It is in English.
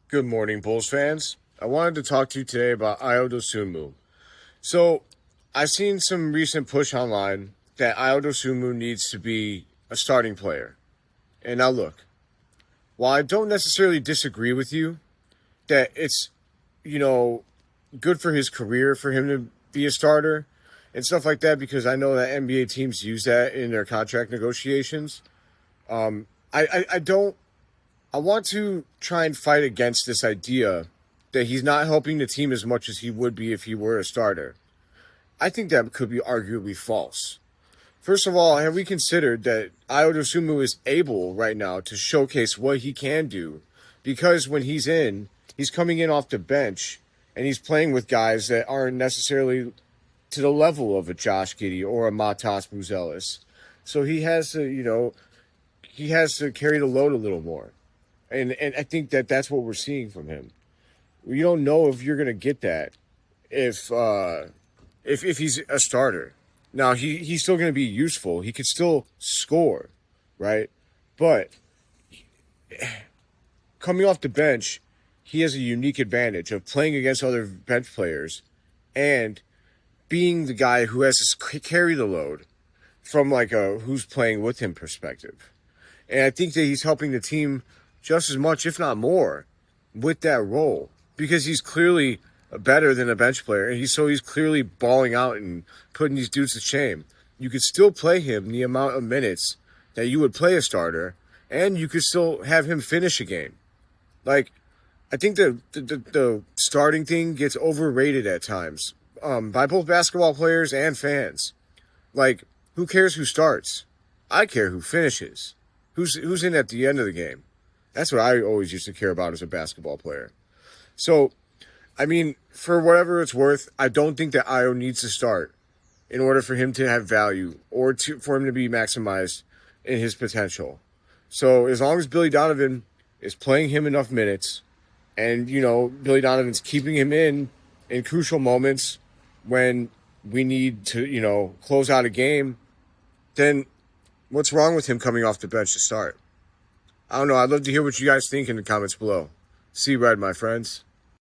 Good morning, Bulls fans. I wanted to talk to you today about Ayo Dosunmu. So, I've seen some recent push online that Ayo Dosunmu needs to be a starting player. And now look, while I don't necessarily disagree with you that it's, you know, good for his career for him to be a starter and stuff like that, because I know that NBA teams use that in their contract negotiations. I don't I want to try and fight against this idea that he's not helping the team as much as he would be if he were a starter. I think that could be arguably false. First of all, have we considered that Ayo Dosunmu is able right now to showcase what he can do? Because when he's coming in off the bench and he's playing with guys that aren't necessarily to the level of a Josh Giddey or a Matas Buzelis. So he has to carry the load a little more. And I think that that's what we're seeing from him. You don't know if you're going to get that if he's a starter. Now he's still going to be useful. He could still score, right? But coming off the bench, he has a unique advantage of playing against other bench players and being the guy who has to carry the load from like a who's playing with him perspective. And I think that he's helping the team just as much, if not more, with that role, because he's clearly better than a bench player, and he's clearly balling out and putting these dudes to shame. You could still play him the amount of minutes that you would play a starter, and you could still have him finish a game. Like, I think the starting thing gets overrated at times by both basketball players and fans. Like, who cares who starts? I care who finishes. Who's in at the end of the game? That's what I always used to care about as a basketball player. So, I mean, for whatever it's worth, I don't think that Ayo needs to start in order for him to have value or for him to be maximized in his potential. So, as long as Billy Donovan is playing him enough minutes and, Billy Donovan's keeping him in crucial moments when we need to, close out a game, then what's wrong with him coming off the bench to start? I don't know. I'd love to hear what you guys think in the comments below. See red, my friends.